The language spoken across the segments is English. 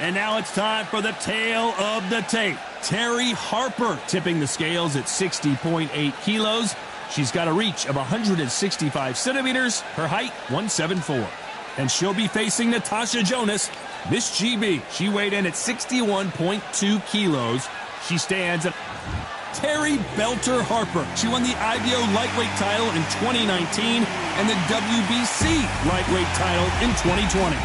And now it's time for the tale of the tape. Terry Harper tipping the scales at 60.8 kilos. She's got a reach of 165 centimeters. Her height, 174. And she'll be facing Natasha Jonas, Miss GB. She weighed in at 61.2 kilos. She stands at Terry Belter Harper. She won the IBO lightweight title in 2019 and the WBC lightweight title in 2020.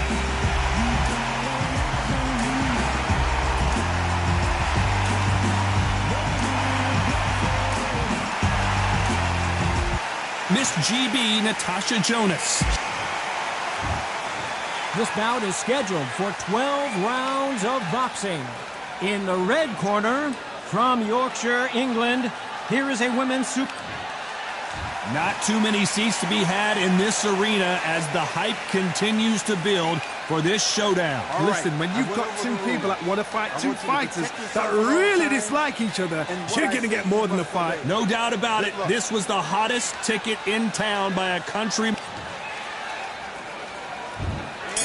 Miss GB, Natasha Jonas. This bout is scheduled for 12 rounds of boxing. In the red corner, from Yorkshire, England, here is a women's super... Not too many seats to be had in this arena as the hype continues to build for this showdown. Listen, when you've got two people that want to fight, two fighters that really dislike each other, you're going to get more than a fight. No doubt about it. This was the hottest ticket in town by a country.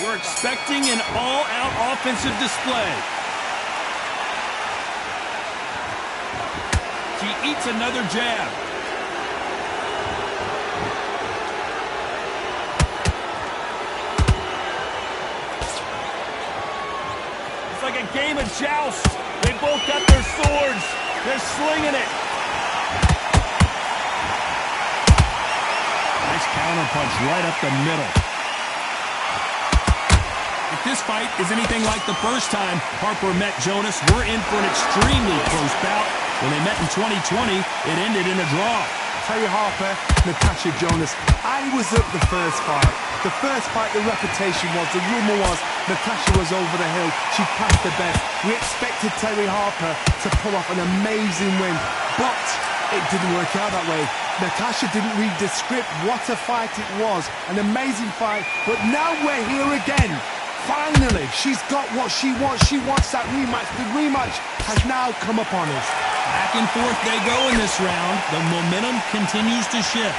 We're expecting an all-out offensive display. She eats another jab. It's like a game of joust. They both got their swords. They're slinging it. Nice counter punch right up the middle. If this fight is anything like the first time Harper met Jonas, we're in for an extremely close bout. When they met in 2020, it ended in a draw. Terry Harper, Natasha Jonas. I was at the first fight. The first fight, the reputation was, the rumor was, Natasha was over the hill. She passed the best. We expected Terry Harper to pull off an amazing win, but it didn't work out that way. Natasha didn't read the script. What a fight it was. An amazing fight, but now we're here again. Finally, she's got what she wants. She wants that rematch. The rematch has now come upon us. Back and forth they go in this round. The momentum continues to shift.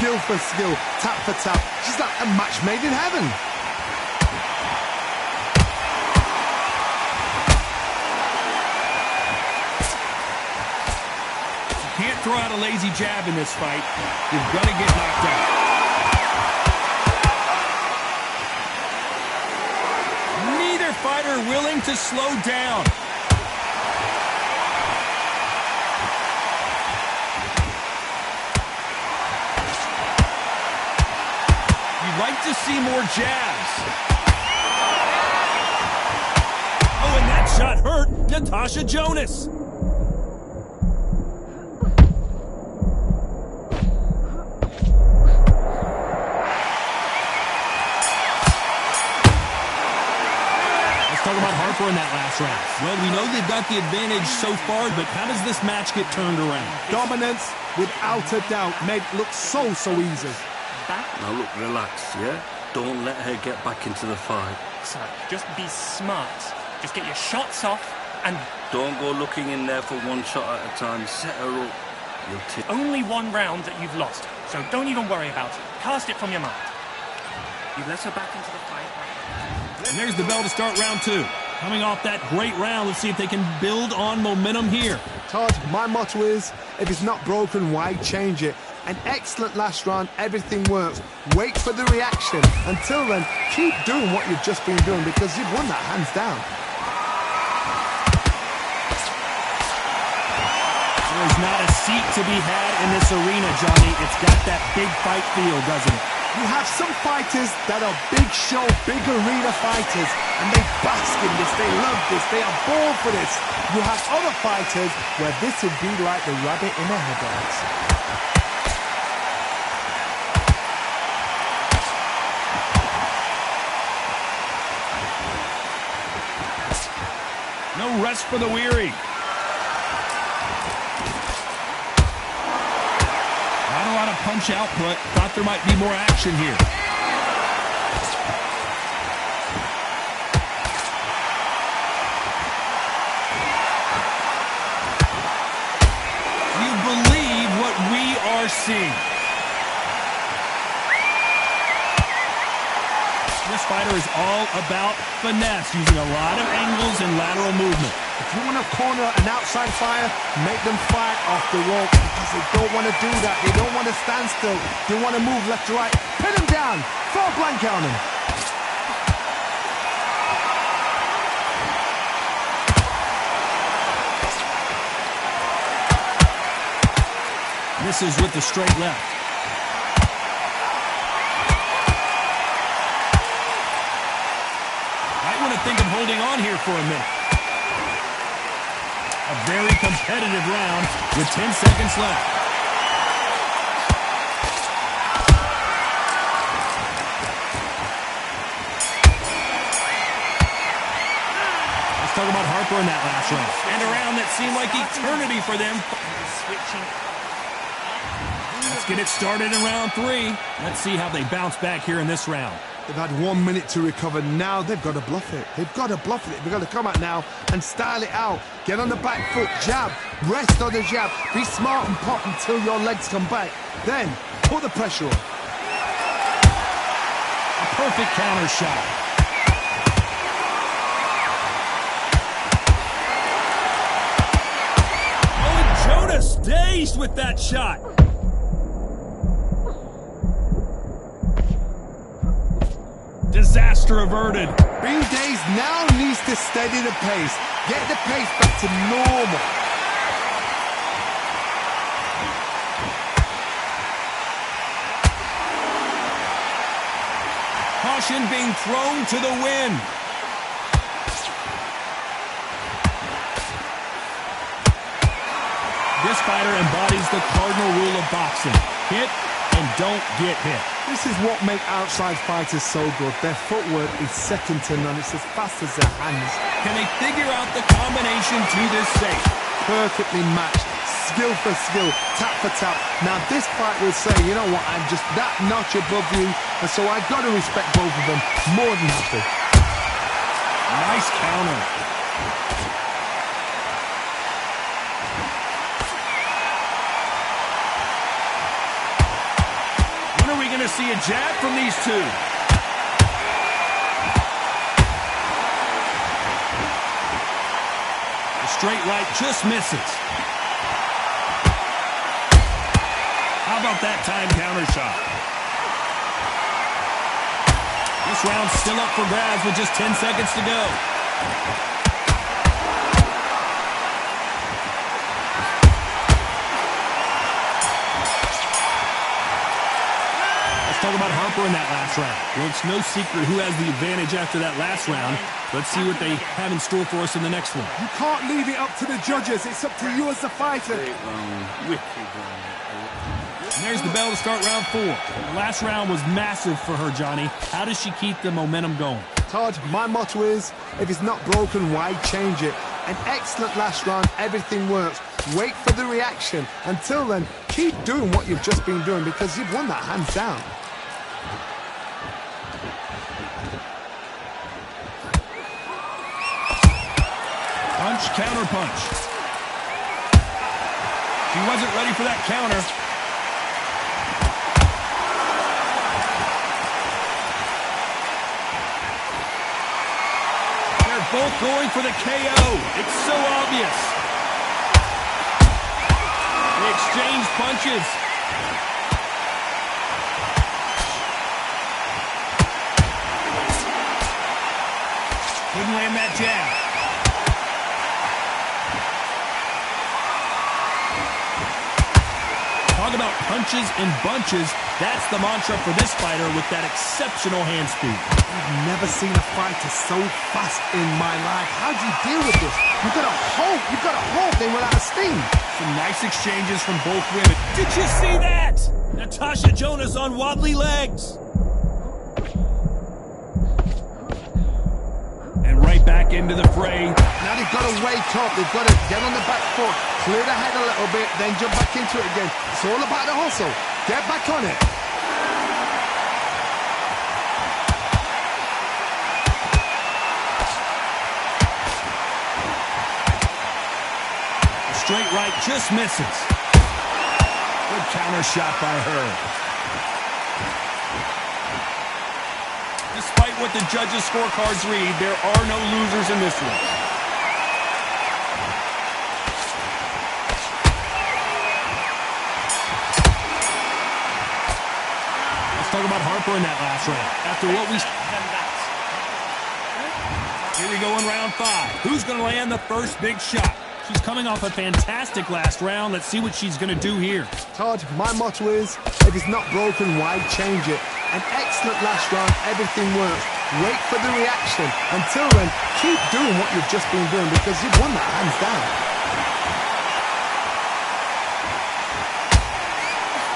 Skill for skill, tap for tap. She's like a match made in heaven. You can't throw out a lazy jab in this fight. You're gonna get knocked out. Neither fighter willing to slow down. Like to see more jabs. Oh, and that shot hurt Natasha Jonas. Let's talk about Harper in that last round. Well, we know they've got the advantage so far, but how does this match get turned around? Dominance, without a doubt, made it look so easy. Now look, relax, yeah? Don't let her get back into the fight. So, just be smart. Just get your shots off and... Don't go looking in there for one shot at a time. Set her up. You'll tip. Only one round that you've lost, so don't even worry about it. Cast it from your mind. You let her back into the fight. And there's the bell to start round two. Coming off that great round, let's see if they can build on momentum here. Todd, my motto is, if it's not broken, why change it? An excellent last round, everything works. Wait for the reaction. Until then, keep doing what you've just been doing because you've won that hands down. There's not a seat to be had in this arena, Johnny. It's got that big fight feel, doesn't it? You have some fighters that are big show, big arena fighters, and they bask in this, they love this, they are born for this. You have other fighters where this would be like the rabbit in a headlights. No rest for the weary. Not a lot of punch output. Thought there might be more action here. You believe what we are seeing. This fighter is all about finesse, using a lot of angles and lateral movement. If you want to corner an outside fighter, make them fight off the rope, because they don't want to do that. They don't want to stand still. They want to move left to right. Pin them down. Throw a blanket on them. Misses with the straight left. Might want to think of holding on here for a minute. A very competitive round with 10 seconds left. Let's talk about Harper in that last round. And a round that seemed like eternity for them. Switching. Let's get it started in round 3. Let's see how they bounce back here in this round. They've had 1 minute to recover. Now they've got to bluff it. They've got to bluff it. They've got to come out now and style it out. Get on the back foot, jab, rest on the jab. Be smart and pop until your legs come back. Then put the pressure on. A perfect counter shot. Oh, and Jonas dazed with that shot. Disaster averted. Being dazed now needs to steady the pace. Get the pace back to normal. Caution being thrown to the wind. This fighter embodies the cardinal rule of boxing. Hit and don't get hit. This is what makes outside fighters so good. Their footwork is second to none. It's as fast as their hands. Can they figure out the combination to this safe? Perfectly matched. Skill for skill. Tap for tap. Now this fight will say, you know what, I'm just that notch above you, and so I've got to respect both of them. More than happy. Nice counter. When are we going to see a jab from these two? The straight right just misses. How about that time counter shot? This round's still up for grabs with just 10 seconds to go. Let's talk about Harper in that last round. Well, it's no secret who has the advantage after that last round. Let's see what they have in store for us in the next one. You can't leave it up to the judges. It's up to you as the fighter. And there's the bell to start round 4. The last round was massive for her, Johnny. How does she keep the momentum going? Todd, my motto is, if it's not broken, why change it? An excellent last round, everything works. Wait for the reaction. Until then, keep doing what you've just been doing, because you've won that hands down. Punch, counter punch. She wasn't ready for that counter. They're both going for the KO. It's so obvious. They exchange punches. Couldn't land that jab. Talk about punches and bunches. That's the mantra for this fighter with that exceptional hand speed. I've never seen a fighter so fast in my life. How do you deal with this? You've got to hope they run out of steam. Some nice exchanges from both women. Did you see that? Natasha Jonas on wobbly legs. And right back into the fray. Now they've got to wake up. They've got to get on the back foot, clear the head a little bit, then jump back into it again. It's all about the hustle. Get back on it. The straight right just misses. Good counter shot by her. Despite Despite what the judges' scorecards read, there are no losers in this one. Let's talk about Harper in that last round. After what we... Here we go in round 5. Who's going to land the first big shot? She's coming off a fantastic last round. Let's see what she's going to do here. Todd, my motto is, if it's not broken, why change it? An excellent last round, everything works. Wait for the reaction. Until then, keep doing what you've just been doing because you've won that hands down.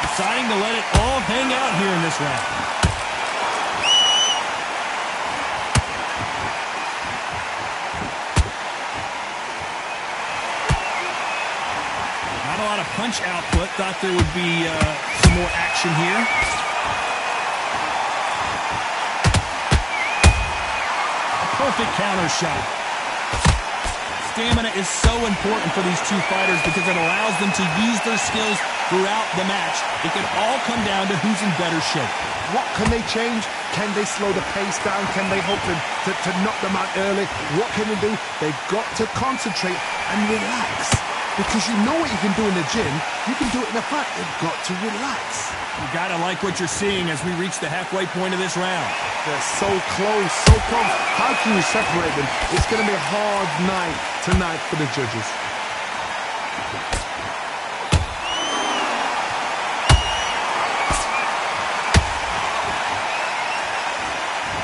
Deciding to let it all hang out here in this round. Not a lot of punch output. Thought there would be some more action here. Perfect counter shot. Stamina is so important for these two fighters because it allows them to use their skills throughout the match. It can all come down to who's in better shape. What can they change? Can they slow the pace down? Can they hope to knock them out early? What can they do? They've got to concentrate and relax. Because you know what you can do in the gym, you can do it in the fight. You've got to relax. You gotta like what you're seeing as we reach the halfway point of this round. They're so close, so close. How can you separate them? It's going to be a hard night tonight for the judges.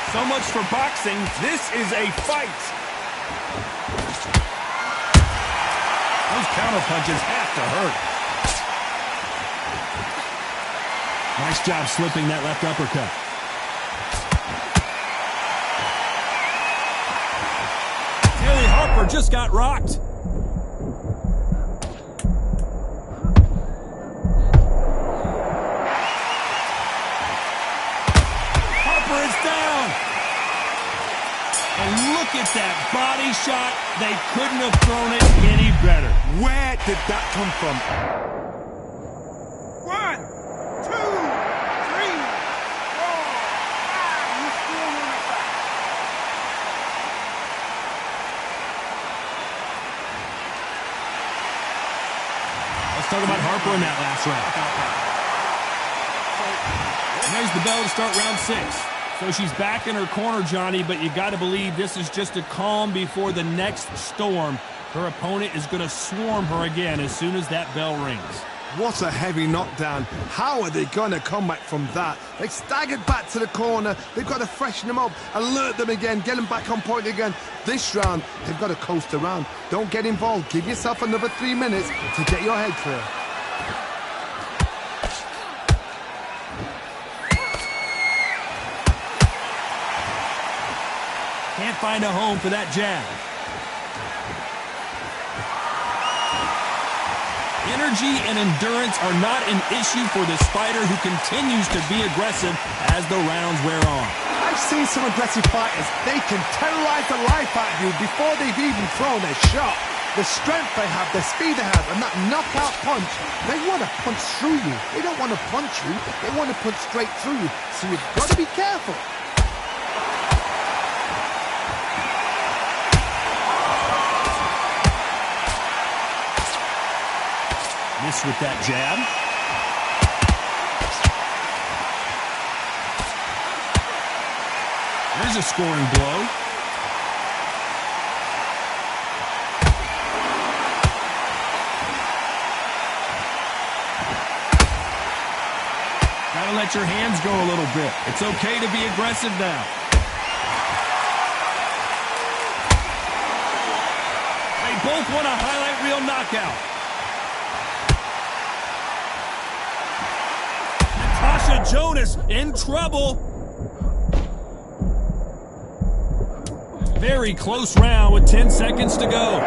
So much for boxing. This is a fight. Those counter punches have to hurt. Nice job slipping that left uppercut. Harper just got rocked. Harper is down. And look at that body shot. They couldn't have thrown it any better. Where did that come from? 1, 2, 3, 4, 5. You still in the fight. Let's talk about Harper in that last round. And there's the bell to start round 6. So she's back in her corner, Johnny, but you got to believe this is just a calm before the next storm. Her opponent is going to swarm her again as soon as that bell rings. What a heavy knockdown. How are they going to come back from that? They staggered back to the corner. They've got to freshen them up, alert them again, get them back on point again. This round, they've got to coast around. Don't get involved. Give yourself another 3 minutes to get your head clear. Can't find a home for that jab. Energy and endurance are not an issue for this fighter who continues to be aggressive as the rounds wear on. I've seen some aggressive fighters. They can terrorize the life out of you before they've even thrown a shot. The strength they have, the speed they have, and that knockout punch, they want to punch through you. They don't want to punch you. They want to punch straight through you. So you've got to be careful. Miss with that jab. There's a scoring blow. Gotta let your hands go a little bit. It's okay to be aggressive now. They both want a highlight reel knockout. Jonas in trouble. Very close round with 10 seconds to go.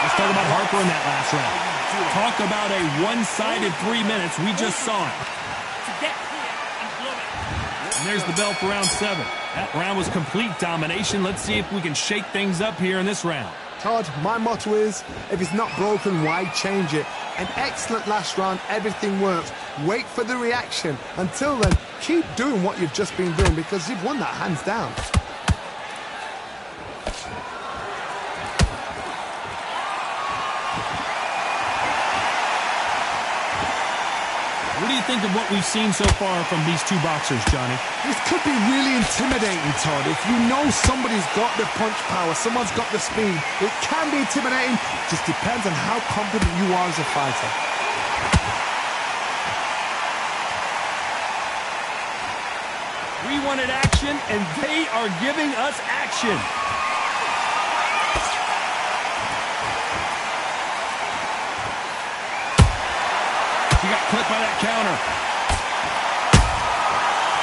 Let's talk about Harper in that last round. Talk about a one-sided 3 minutes. We just saw it. And there's the bell for round 7. That round was complete domination. Let's see if we can shake things up here in this round. Todd, my motto is, if it's not broken, why change it? An excellent last round, everything works. Wait for the reaction. Until then, keep doing what you've just been doing because you've won that hands down. What do you think of what we've seen so far from these two boxers, Johnny? This could be really intimidating, Todd. If you know somebody's got the punch power, someone's got the speed, it can be intimidating. Just depends on how confident you are as a fighter. We wanted action, and they are giving us action. He got clipped by that counter.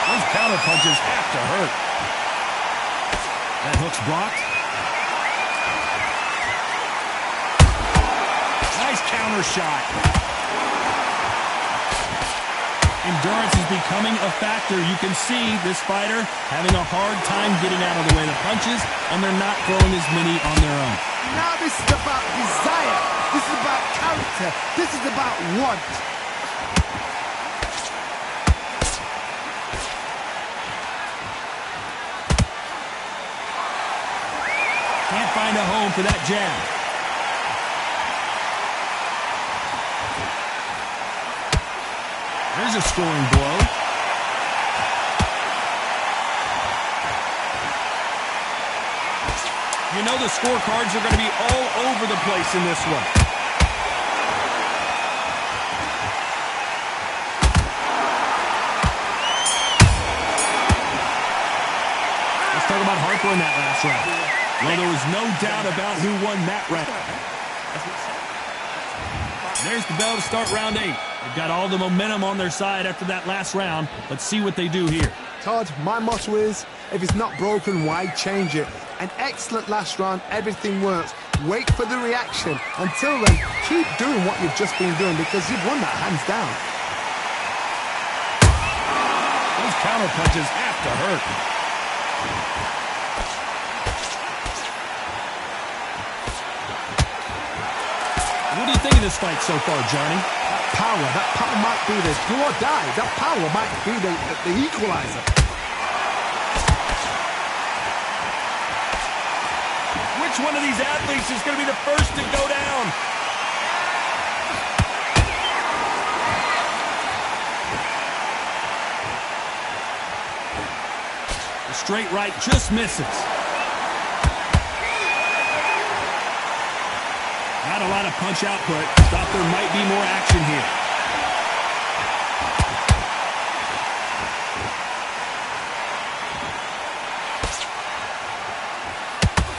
Those counter punches have to hurt. That hook's blocked. Nice counter shot. Endurance is becoming a factor. You can see this fighter having a hard time getting out of the way of the punches, and they're not throwing as many on their own. Now this is about desire. This is about character. This is about want. Can't find a home for that jab. There's a scoring blow. You know the scorecards are going to be all over the place in this one. Let's talk about Harper in that last round. Well, there was no doubt about who won that round. There's the bell to start round 8. They've got all the momentum on their side after that last round. Let's see what they do here. Todd, my motto is, if it's not broken, why change it? An excellent last round, everything works. Wait for the reaction. Until then, keep doing what you've just been doing because you've won that hands down. Those counter punches have to hurt. What do you think of this fight so far, Johnny? That power might be the do or die. That power might be the equalizer. Which one of these athletes is going to be the first to go down? The straight right just misses. Not a lot of punch output. Thought there might be more action here.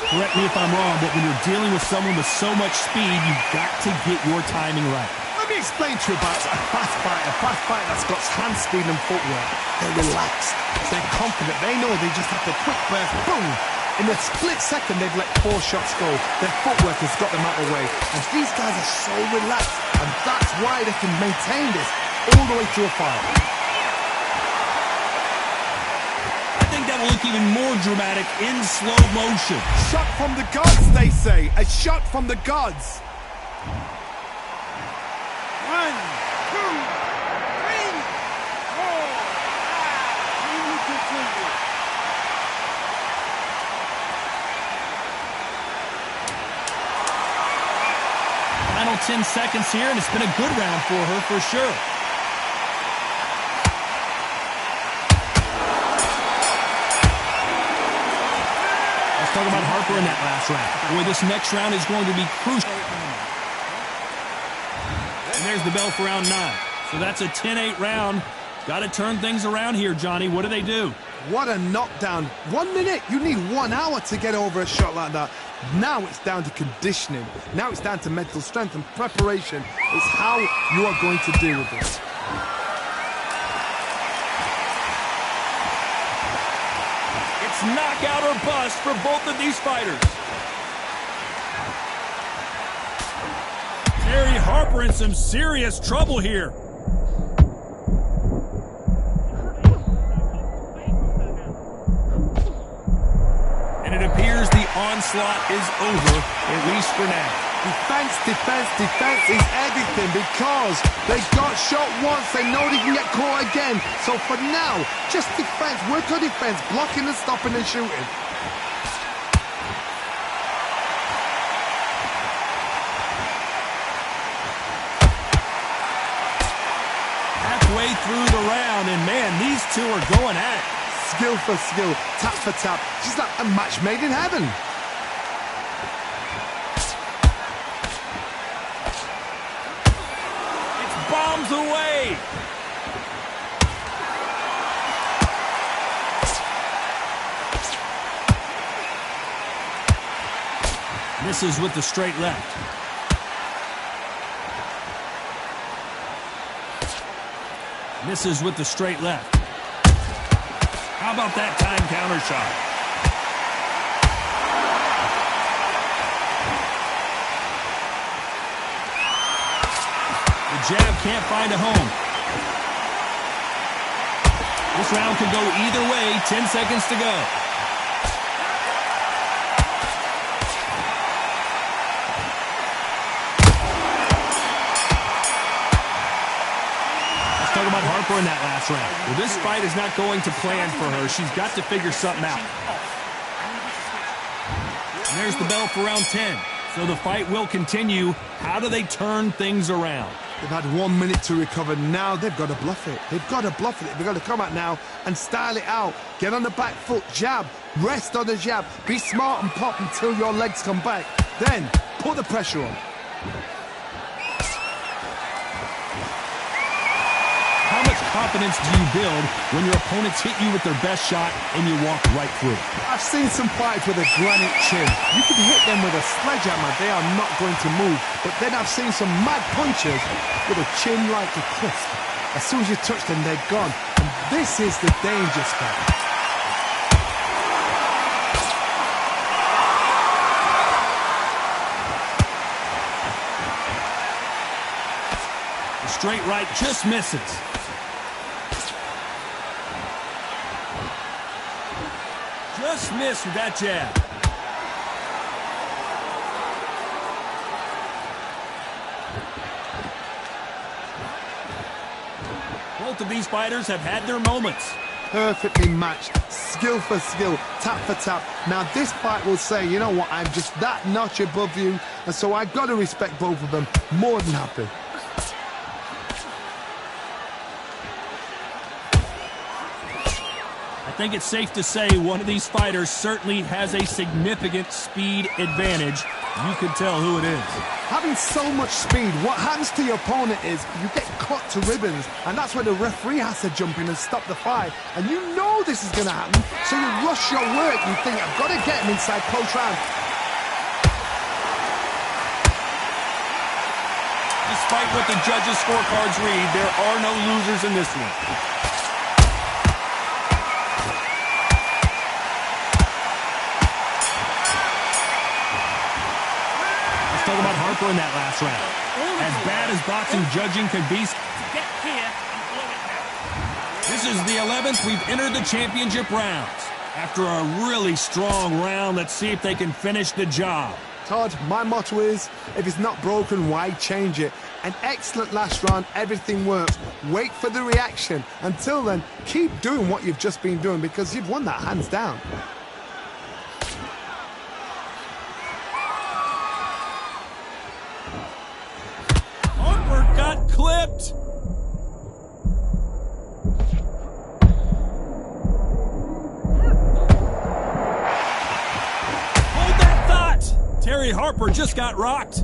Correct me if I'm wrong, but when you're dealing with someone with so much speed, you've got to get your timing right. Let me explain to you about a fast fighter that's got hand speed and footwork. They're relaxed. They're confident. They know they just have to quick burst, boom. In a split second, they've let 4 shots go. Their footwork has got them out of the way. And these guys are so relaxed. And that's why they can maintain this all the way through a fight. I think that will look even more dramatic in slow motion. Shot from the gods, they say. A shot from the gods. 1, 2, 3, 4, 5. Continue. Final 10 seconds here, and it's been a good round for her, for sure. Let's talk about Harper in that last round. Boy, this next round is going to be crucial. And there's the bell for round 9. So that's a 10-8 round. Got to turn things around here, Johnny. What do they do? What a knockdown. 1 minute, you need 1 hour to get over a shot like that. Now it's down to conditioning. Now it's down to mental strength and preparation. It's how you are going to deal with this. It's knockout or bust for both of these fighters. Terry Harper in some serious trouble here. And it appears the onslaught is over, at least for now. Defense, defense, defense is everything because they got shot once. They know they can get caught again. So for now, just defense. Work on defense, blocking and stopping and shooting. Halfway through the round, and man, these two are going at it. Skill for skill, tap for tap. Just like a match made in heaven. It's bombs away. Misses with the straight left. Misses with the straight left. How about that time counter shot? The jab can't find a home. This round could go either way. 10 seconds to go. Talk about Harper in that last round. Well, this fight is not going to plan for her. She's got to figure something out. And there's the bell for round 10. So the fight will continue. How do they turn things around? They've had 1 minute to recover. Now they've got to bluff it. They've got to bluff it. They've got to come out now and style it out. Get on the back foot, jab, rest on the jab. Be smart and pop until your legs come back. Then put the pressure on. How much confidence do you build when your opponents hit you with their best shot and you walk right through? I've seen some fighters with a granite chin. You can hit them with a sledgehammer, they are not going to move. But then I've seen some mad punchers with a chin like a crisp. As soon as you touch them, they're gone. And this is the danger spot. The straight right just misses. Just missed with that jab. Both of these fighters have had their moments. Perfectly matched, skill for skill, tap for tap. Now this fight will say, you know what, I'm just that notch above you, and so I've got to respect both of them. More than happy. I think it's safe to say one of these fighters certainly has a significant speed advantage. You can tell who it is. Having so much speed, what happens to your opponent is you get cut to ribbons, and that's where the referee has to jump in and stop the fight. And you know this is going to happen, so you rush your work. You think, I've got to get him inside close round. Despite what the judges' scorecards read, there are no losers in this one. Talk about Harper in that last round. As bad as boxing judging can be. Get here and blow it now. This is the 11th. We've entered the championship rounds. After a really strong round, let's see if they can finish the job. Todd, my motto is, if it's not broken, why change it? An excellent last round, everything works. Wait for the reaction. Until then, keep doing what you've just been doing because you've won that hands down. Got clipped. Hold that thought. Terry Harper just got rocked.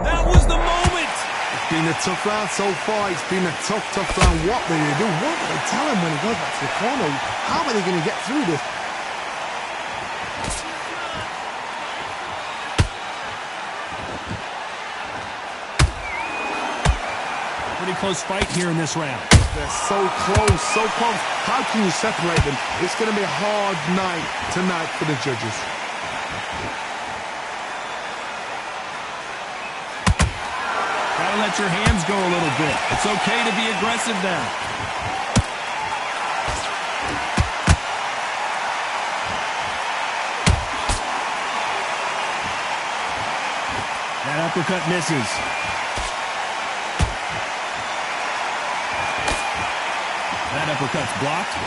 That was the moment. It's been a tough round so far. It's been a tough round. What will they do? What will they tell him when he goes back to the corner? How are they going to get through this? Pretty close fight here in this round. They're so close, so close. How can you separate them? It's going to be a hard night tonight for the judges. Gotta let your hands go a little bit. It's okay to be aggressive now. That uppercut misses. That uppercut's blocked.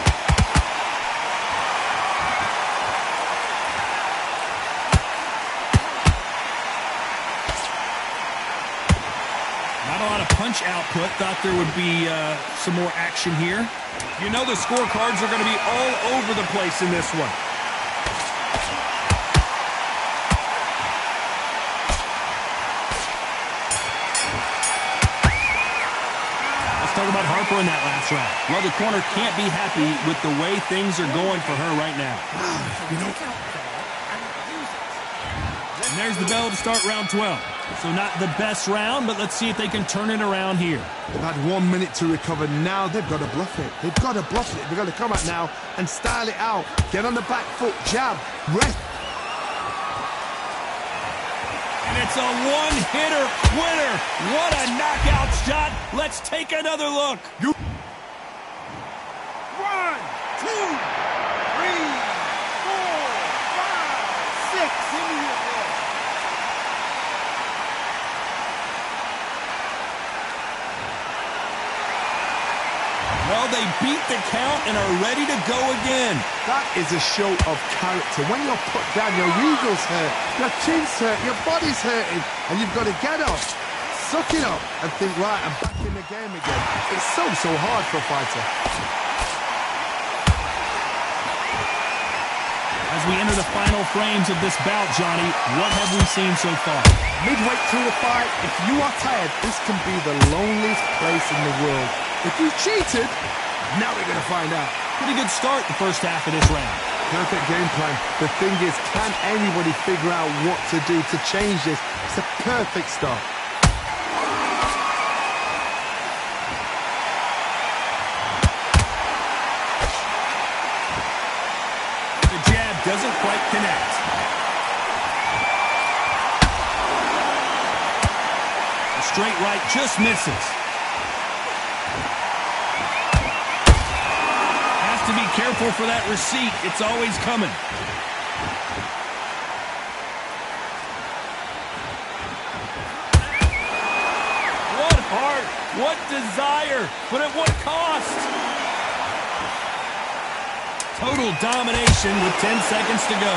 Not a lot of punch output. Thought there would be some more action here. You know the scorecards are going to be all over the place in this one. Let's talk about Harper in that last round. Well, the corner can't be happy with the way things are going for her right now. And there's the bell to start round 12. So not the best round, but let's see if they can turn it around here. They've had 1 minute to recover. Now they've got to bluff it. They've got to bluff it. They've got to come out now and style it out. Get on the back foot, jab, rest. And it's a one-hitter winner. What a knockout shot. Let's take another look. 1, 2, 3, 4, 5, 6. Give me your ball. Well, they beat the count and are ready to go again. That is a show of character. When you're put down, your eagle's hurt, your chin's hurt, your body's hurting, and you've got to get up, suck it up, and think, right, I'm back in the game again. It's so hard for a fighter. As we enter the final frames of this bout, Johnny, what have we seen so far? Midway through the fight, if you are tired, this can be the loneliest place in the world. If you cheated, now we're going to find out. Pretty good start the first half of this round. Perfect game plan. The thing is, can anybody figure out what to do to change this? It's a perfect start. The jab doesn't quite connect. The straight right just misses. To be careful for that receipt. It's always coming. What heart, what desire, but at what cost? Total domination with 10 seconds to go.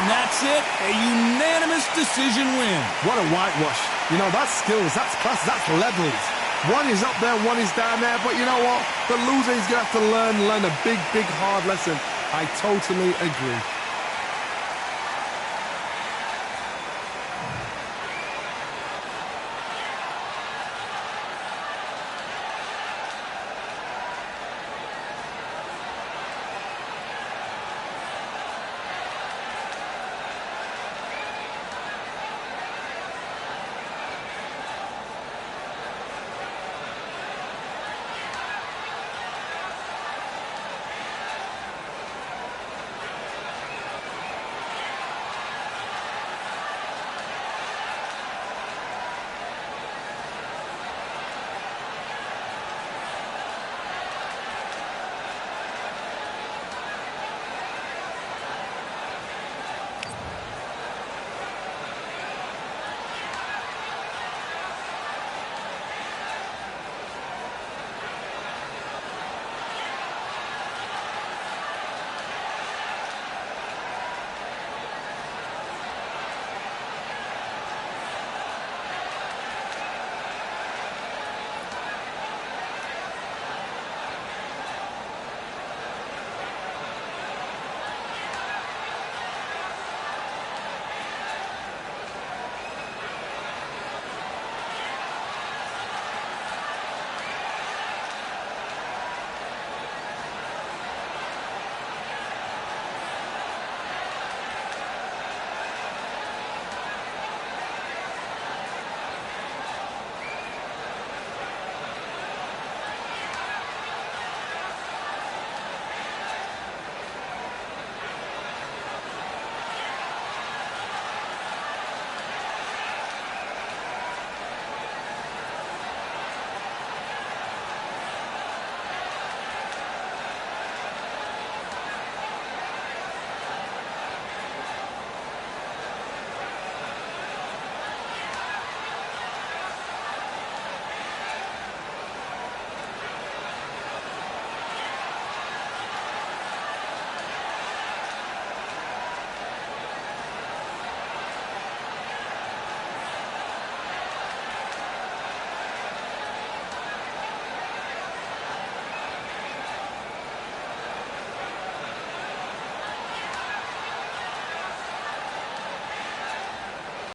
That's it, a unanimous decision win. What a whitewash. You know, that's skills, that's class, that's levels. One is up there, one is down there, but you know what? The loser is going to have to learn a big, hard lesson. I totally agree.